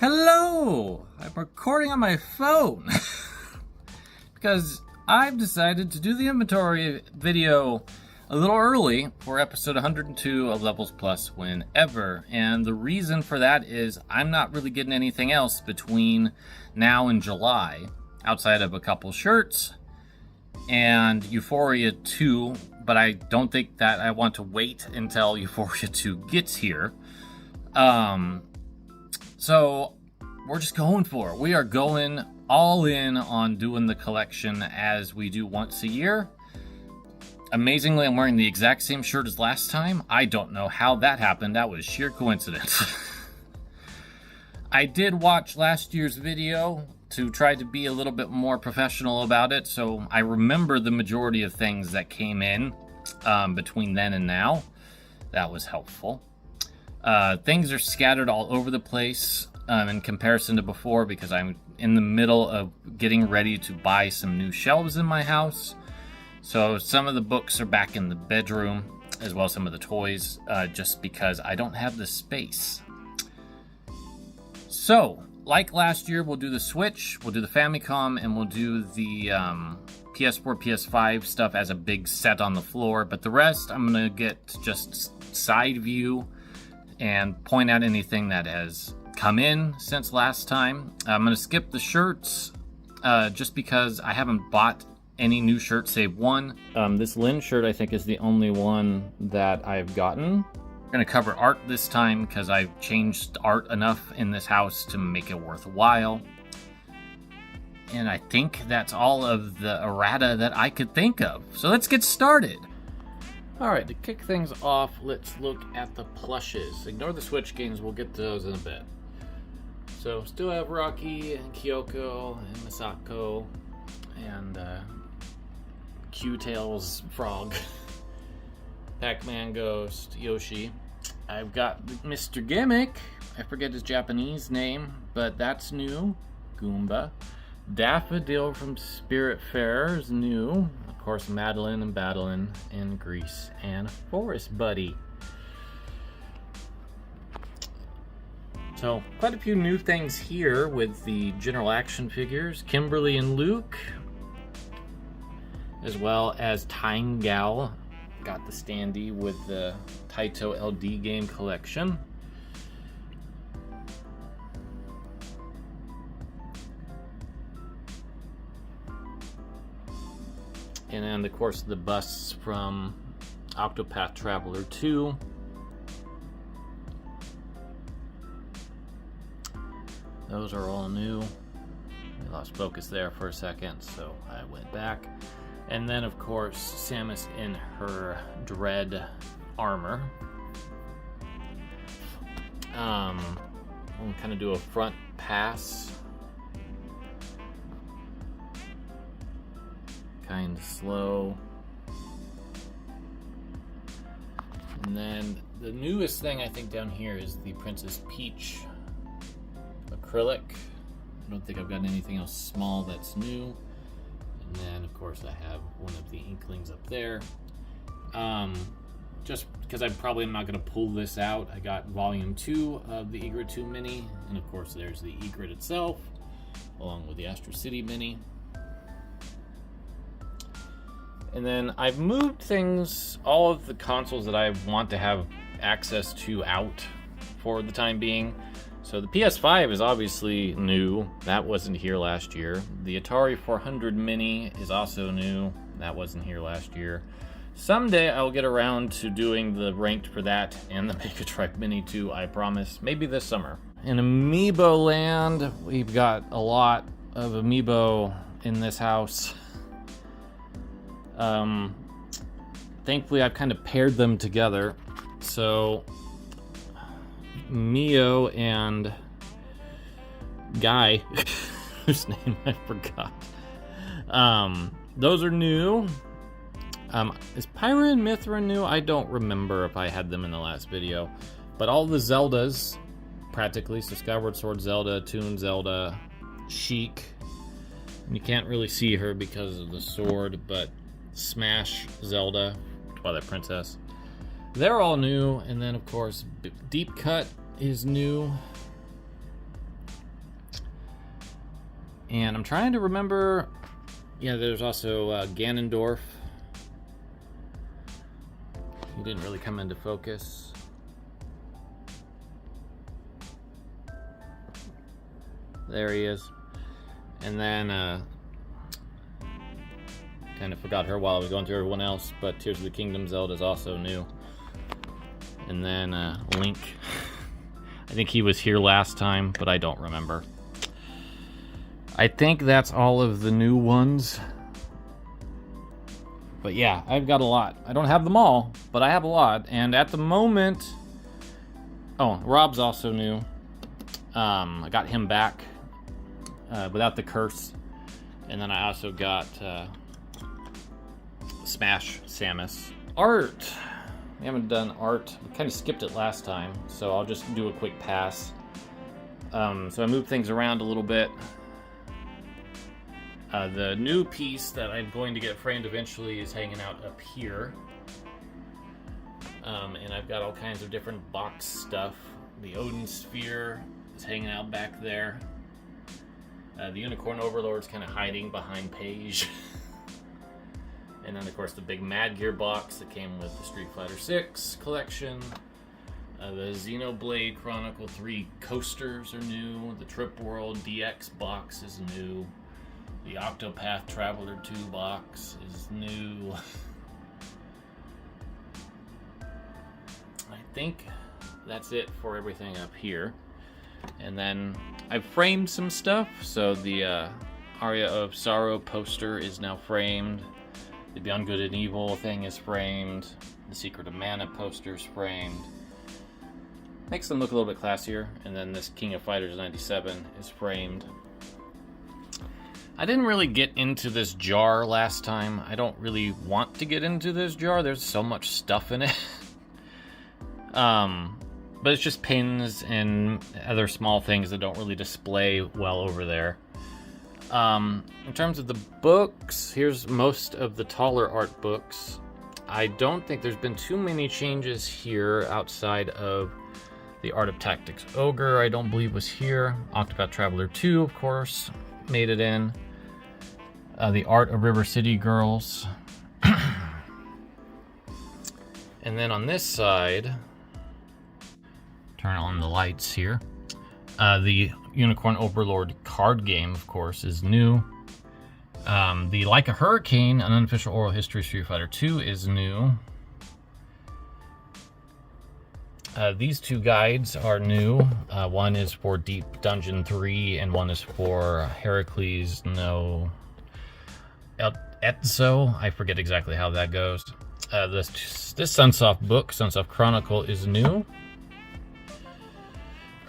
Hello! I'm recording on my phone because I've decided to do the inventory video a little early for episode 102 of Levels Plus Whenever. And the reason for that is I'm not really getting anything else between now and July outside of a couple shirts and Euphoria 2, but I don't think that I want to wait until Euphoria 2 gets here. So we're just going for it. We are going all in on doing the collection as we do once a year. Amazingly, I'm wearing the exact same shirt as last time. I don't know how that happened. That was sheer coincidence. I did watch last year's video to try to be a little bit more professional about it, so I remember the majority of things that came in between then and now. That was helpful. Things are scattered all over the place in comparison to before because I'm in the middle of getting ready to buy some new shelves in my house. So some of the books are back in the bedroom, as well as some of the toys, just because I don't have the space. So, like last year, we'll do the Switch, we'll do the Famicom, and we'll do the PS4, PS5 stuff as a big set on the floor. But the rest, I'm going to get just side view and point out anything that has come in since last time. I'm going to skip the shirts just because I haven't bought any new shirts save one. This Lynn shirt I think is the only one that I've gotten. I'm going to cover art this time because I've changed art enough in this house to make it worthwhile. And I think that's all of the errata that I could think of. So let's get started. Alright, to kick things off, let's look at the plushes. Ignore the Switch games, we'll get to those in a bit. So, still have Rocky, and Kyoko, and Misako, and Q-Tails Frog, Pac-Man Ghost, Yoshi. I've got Mr. Gimmick, I forget his Japanese name, but that's new, Goomba. Daffodil from Spirit Fair is new. Of course, Madeline and Badeline in Grease, and Forest Buddy. So, quite a few new things here with the general action figures. Kimberly and Luke, as well as Time Gal. Got the standee with the Taito LD game collection. And then, of course, the busts from Octopath Traveler 2. Those are all new. I lost focus there for a second, so I went back. And then, of course, Samus in her Dread armor. We'll kind of do a front pass. Kind of slow. And then the newest thing I think down here is the Princess Peach acrylic. I don't think I've got anything else small that's new. And then of course I have one of the Inklings up there. Just because I'm probably not going to pull this out, I got volume 2 of the Egret 2 mini, and of course there's the Egret itself along with the Astro City mini. And then I've moved things, all of the consoles that I want to have access to out for the time being. So the PS5 is obviously new. That wasn't here last year. The Atari 400 Mini is also new. That wasn't here last year. Someday I'll get around to doing the ranked for that and the Mega Drive Mini too, I promise. Maybe this summer. In Amiibo land, we've got a lot of Amiibo in this house. Thankfully I've kind of paired them together. So Mio and Guy, whose name I forgot. Those are new. Is Pyra and Mithra new? I don't remember if I had them in the last video. But all the Zeldas, practically, so Skyward Sword Zelda, Toon Zelda, Sheik. And you can't really see her because of the sword, but Smash Zelda, Twilight Princess. They're all new, and then of course Deep Cut is new. And I'm trying to remember, yeah, there's also Ganondorf. He didn't really come into focus. There he is. And then, kind of forgot her while I was going through everyone else, but Tears of the Kingdom Zelda is also new. And then Link. I think he was here last time, but I don't remember. I think that's all of the new ones. But yeah, I've got a lot. I don't have them all, but I have a lot. And at the moment... Oh, Rob's also new. I got him back without the curse. And then I also got Smash Samus. Art. We haven't done art. We kind of skipped it last time, so I'll just do a quick pass. So I moved things around a little bit. The new piece that I'm going to get framed eventually is hanging out up here. And I've got all kinds of different box stuff. The Odin Sphere is hanging out back there. The Unicorn Overlord's kind of hiding behind Paige. And then, of course, the big Mad Gear box that came with the Street Fighter VI collection. The Xenoblade Chronicle 3 coasters are new. The Trip World DX box is new. The Octopath Traveler 2 box is new. I think that's it for everything up here. And then I've framed some stuff. So the Aria of Sorrow poster is now framed. The Beyond Good and Evil thing is framed. The Secret of Mana poster is framed. Makes them look a little bit classier. And then this King of Fighters 97 is framed. I didn't really get into this jar last time. I don't really want to get into this jar. There's so much stuff in it. But it's just pins and other small things that don't really display well over there. In terms of the books, here's most of the taller art books. I don't think there's been too many changes here outside of the Art of Tactics Ogre, I don't believe was here. Octopath Traveler 2, of course, made it in. The Art of River City Girls. And then on this side, turn on the lights here. The Unicorn Overlord card game, of course, is new. The Like a Hurricane, an unofficial oral history Street Fighter 2 is new. These two guides are new. One is for Deep Dungeon 3, and one is for Heracles no Etzo. I forget exactly how that goes. This Sunsoft book, Sunsoft Chronicle, is new.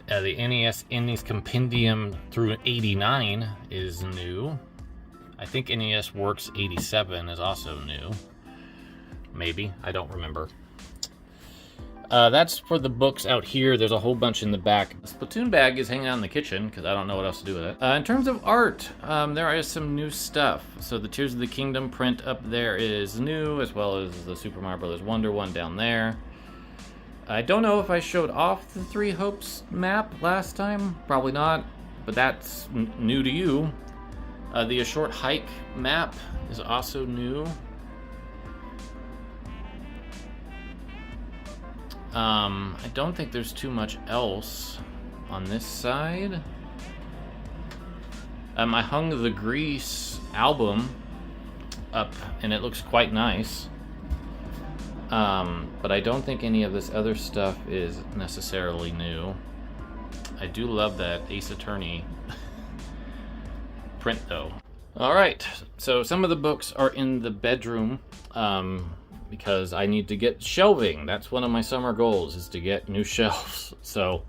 The NES Indies Compendium through 89 is new. I think NES Works 87 is also new. Maybe, I don't remember. That's for the books out here. There's a whole bunch in the back. The Splatoon bag is hanging out in the kitchen because I don't know what else to do with it. In terms of art, there is some new stuff. So the Tears of the Kingdom print up there is new, as well as the Super Mario Bros. Wonder one down there. I don't know if I showed off the Three Hopes map last time. Probably not, but that's new to you. The A Short Hike map is also new. I don't think there's too much else on this side. I hung the Grease album up, and it looks quite nice. But I don't think any of this other stuff is necessarily new. I do love that Ace Attorney print, though. Alright, so some of the books are in the bedroom, because I need to get shelving. That's one of my summer goals, is to get new shelves. So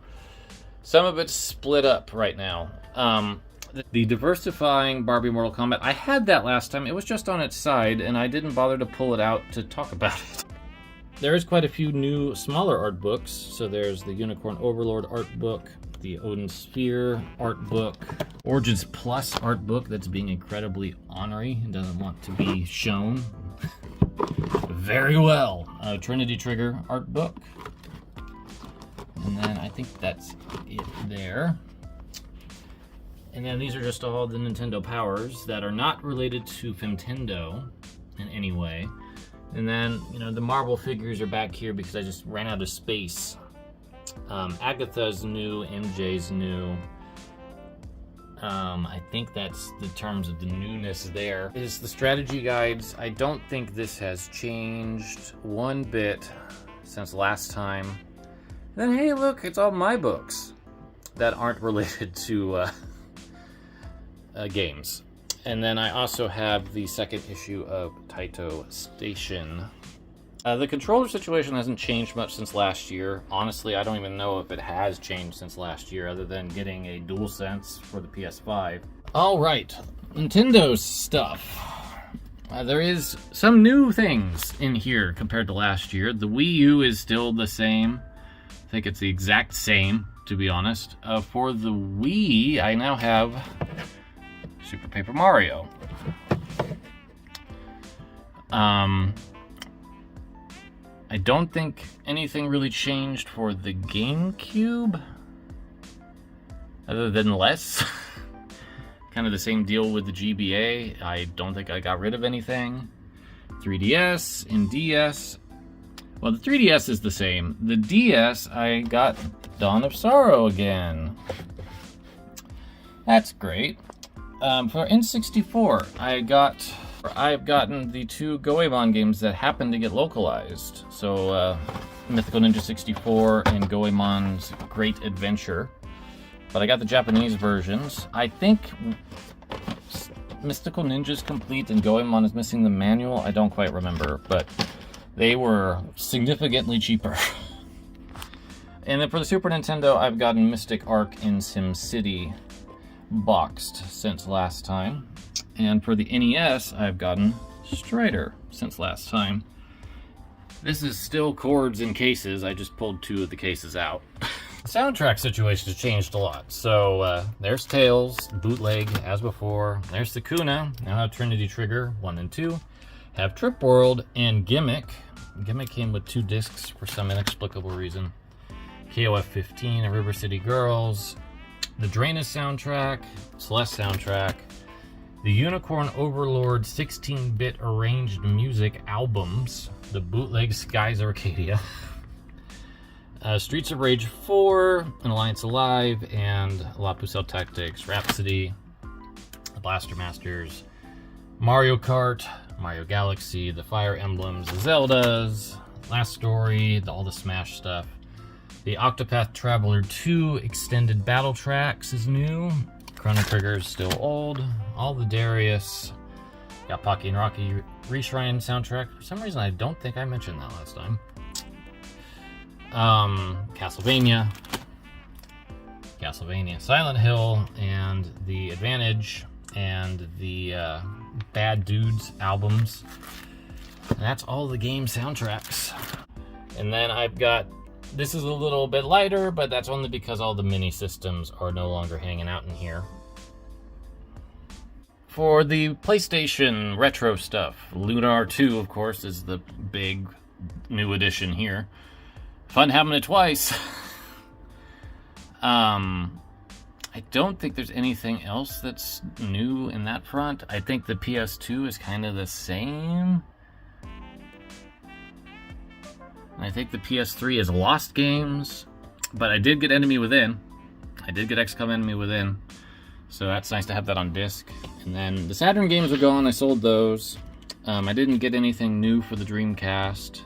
some of it's split up right now. The Diversifying Barbie Mortal Kombat, I had that last time. It was just on its side, and I didn't bother to pull it out to talk about it. There is quite a few new smaller art books. So there's the Unicorn Overlord art book, the Odin Sphere art book, Origins Plus art book that's being incredibly ornery and doesn't want to be shown. Very well. Trinity Trigger art book. And then I think that's it there. And then these are just all the Nintendo powers that are not related to Femtendo in any way. And then, you know, the Marvel figures are back here because I just ran out of space. Agatha's new, MJ's new. I think that's the terms of the newness there. Is the strategy guides. I don't think this has changed one bit since last time. Then hey, look, it's all my books that aren't related to games. And then I also have the second issue of Taito Station. The controller situation hasn't changed much since last year. Honestly, I don't even know if it has changed since last year, other than getting a DualSense for the PS5. All right, Nintendo stuff. There is some new things in here compared to last year. The Wii U is still the same. I think it's the exact same, to be honest. For the Wii, I now have Super Paper Mario. I don't think anything really changed for the GameCube, other than less. Kind of the same deal with the GBA. I don't think I got rid of anything. 3DS and DS. Well, the 3DS is the same. The DS, I got Dawn of Sorrow again. That's great. For N64, I've gotten the two Goemon games that happen to get localized. So, Mythical Ninja 64 and Goemon's Great Adventure. But I got the Japanese versions. I think Mystical Ninja's complete and Goemon is missing the manual. I don't quite remember, but they were significantly cheaper. And then for the Super Nintendo, I've gotten Mystic Arc and SimCity boxed since last time. And for the NES, I've gotten Strider since last time. This is still chords in cases. I just pulled two of the cases out. The soundtrack situation has changed a lot. So there's Tails, bootleg as before. There's the Kuna. Now have Trinity Trigger 1 and 2. Have Trip World and Gimmick. Gimmick came with 2 discs for some inexplicable reason. KOF 15 and River City Girls. The Drainus soundtrack, Celeste soundtrack. The Unicorn Overlord 16-bit arranged music albums, the bootleg Skies Arcadia, Streets of Rage 4, and Alliance Alive, and La Pucelle Tactics, Rhapsody, the Blaster Masters, Mario Kart, Mario Galaxy, the Fire Emblems, the Zeldas, Last Story, all the Smash stuff. The Octopath Traveler 2 Extended Battle Tracks is new. Chrono Trigger is still old. All the Darius. Got Pocky and Rocky Reshrine soundtrack. For some reason, I don't think I mentioned that last time. Castlevania, Silent Hill, and the Advantage, and the Bad Dudes albums. And that's all the game soundtracks. And then I've got, this is a little bit lighter, but that's only because all the mini systems are no longer hanging out in here. For the PlayStation retro stuff, Lunar 2, of course, is the big new addition here. Fun having it twice. I don't think there's anything else that's new in that front. I think the PS2 is kind of the same. I think the PS3 is lost games, but I did get Enemy Within. I did get XCOM Enemy Within, so that's nice to have that on disc. And then the Saturn games are gone. I sold those. I didn't get anything new for the Dreamcast.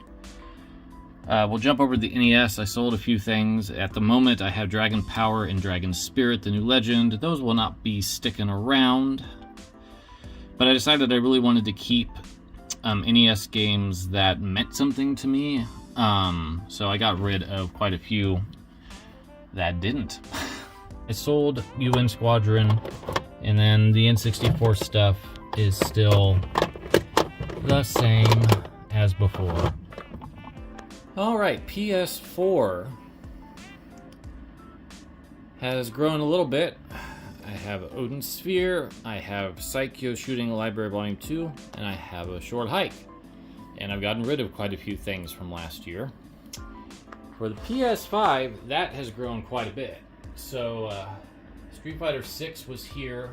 We'll jump over to the NES. I sold a few things. At the moment, I have Dragon Power and Dragon Spirit, the new legend. Those will not be sticking around. But I decided I really wanted to keep NES games that meant something to me. So I got rid of quite a few that didn't. I sold UN Squadron, and then the N64 stuff is still the same as before. Alright, PS4 has grown a little bit. I have Odin Sphere, I have Psycho Shooting Library Volume 2, and I have a Short Hike. And I've gotten rid of quite a few things from last year. For the PS5, that has grown quite a bit. So, Street Fighter 6 was here.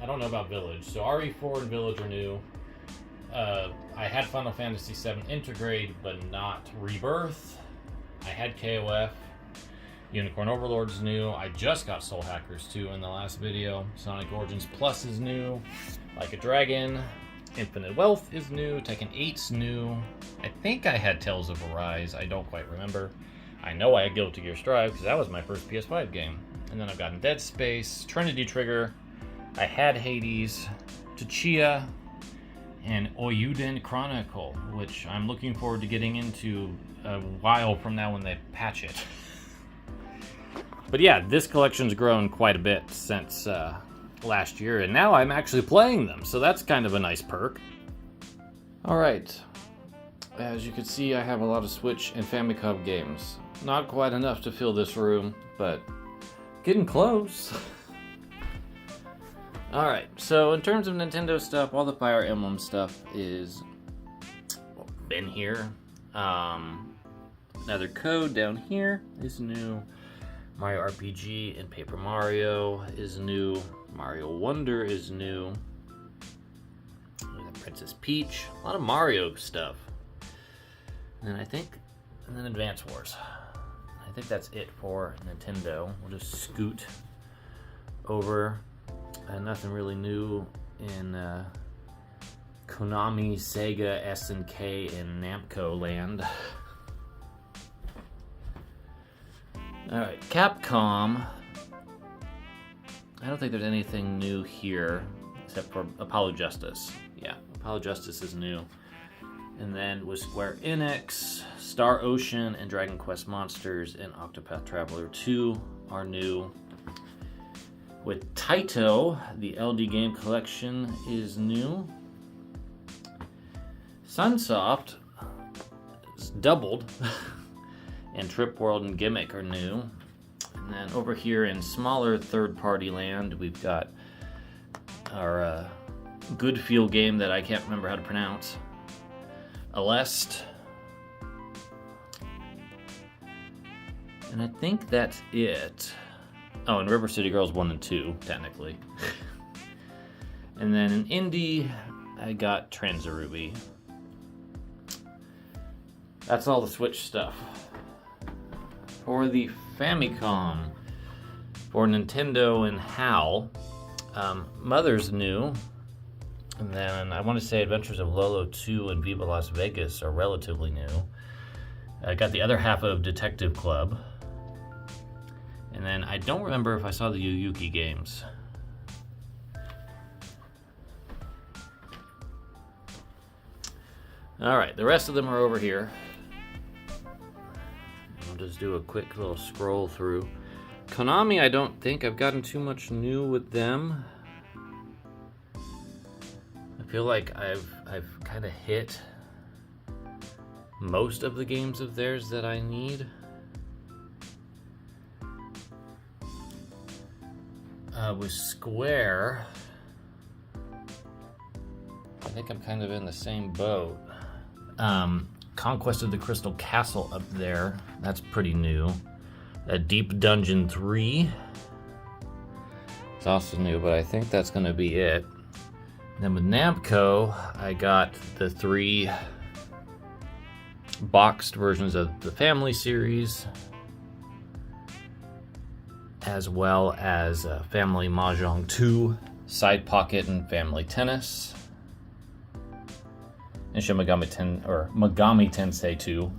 I don't know about Village. So RE4 and Village are new. I had Final Fantasy VII Intergrade, but not Rebirth. I had KOF. Unicorn Overlord's new. I just got Soul Hackers 2 in the last video. Sonic Origins Plus is new. Like a Dragon. Infinite Wealth is new. Tekken 8's new. I think I had Tales of Arise. I don't quite remember. I know I had Guilty Gear Strive because that was my first PS5 game. And then I've gotten Dead Space, Trinity Trigger. I had Hades, Tachia, and Oyuden Chronicle, which I'm looking forward to getting into a while from now when they patch it. But yeah, this collection's grown quite a bit since last year, and now I'm actually playing them, so that's kind of a nice perk. Alright, as you can see, I have a lot of Switch and Famicom games. Not quite enough to fill this room, but getting close. Alright, so in terms of Nintendo stuff, all the Fire Emblem stuff is been here. Another Code down here is new. Mario RPG and Paper Mario is new. Mario Wonder is new. Princess Peach. A lot of Mario stuff. And then Advance Wars. I think that's it for Nintendo. We'll just scoot over. Nothing really new in Konami, Sega, SNK, and Namco land. Alright, Capcom. I don't think there's anything new here except for Apollo Justice. Yeah, Apollo Justice is new. And then with Square Enix, Star Ocean and Dragon Quest Monsters and Octopath Traveler 2 are new. With Taito, the LD Game Collection is new. Sunsoft is doubled. And Trip World and Gimmick are new. And then over here in smaller third-party land, we've got our Good Feel game that I can't remember how to pronounce. Aleste. And I think that's it. Oh, and River City Girls 1 and 2, technically. And then in indie, I got Transaruby. That's all the Switch stuff. For the Famicom, for Nintendo and HAL, Mother's new. And then I want to say Adventures of Lolo 2 and Viva Las Vegas are relatively new. I got the other half of Detective Club. And then I don't remember if I saw the Yuyuki games. Alright, the rest of them are over here. I'll just do a quick little scroll through. Konami, I don't think I've gotten too much new with them. I feel like I've kind of hit most of the games of theirs that I need. With Square, I think I'm kind of in the same boat. Conquest of the Crystal Castle up there, that's pretty new. Deep Dungeon 3, it's also new, but I think that's going to be it. Then with Namco, I got the 3 boxed versions of the Family series, as well as Family Mahjong 2, Side Pocket, and Family Tennis. And Shin Megami Tensei 2.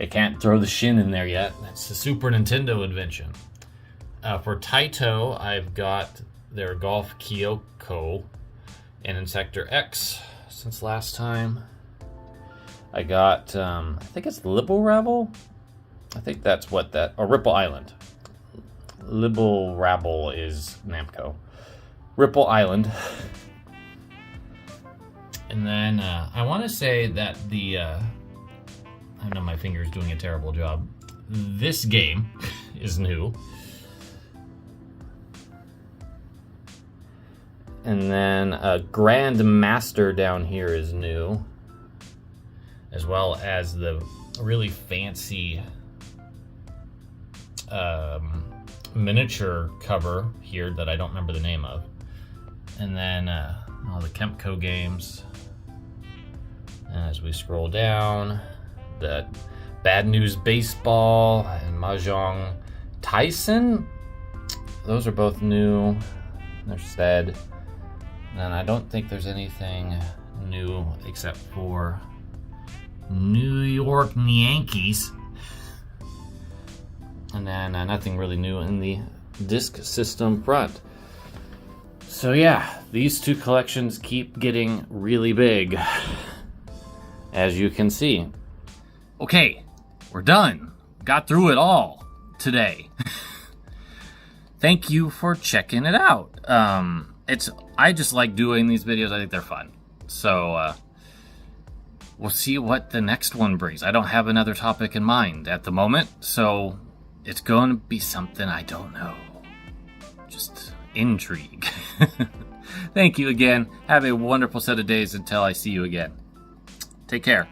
I can't throw the Shin in there yet. That's the Super Nintendo invention. For Taito, I've got their Golf Kyoko and Insector X since last time. I got, I think it's Libble Rabble? I think that's what that, or Ripple Island. Libble Rabble is Namco. Ripple Island. And then I want to say that the, I know my finger's doing a terrible job. This game is new. And then Grand Master down here is new. As well as the really fancy miniature cover here that I don't remember the name of. And then all the Kemco games. As we scroll down, the Bad News Baseball and Mahjong Tyson. Those are both new. They're said. And I don't think there's anything new except for New York Yankees. And then nothing really new in the disc system front. So yeah, these two collections keep getting really big, as you can see. Okay, we're done. Got through it all today. Thank you for checking it out. I just like doing these videos. I think they're fun. So we'll see what the next one brings. I don't have another topic in mind at the moment, so it's going to be something I don't know. Just intrigue. Thank you again. Have a wonderful set of days until I see you again. Take care.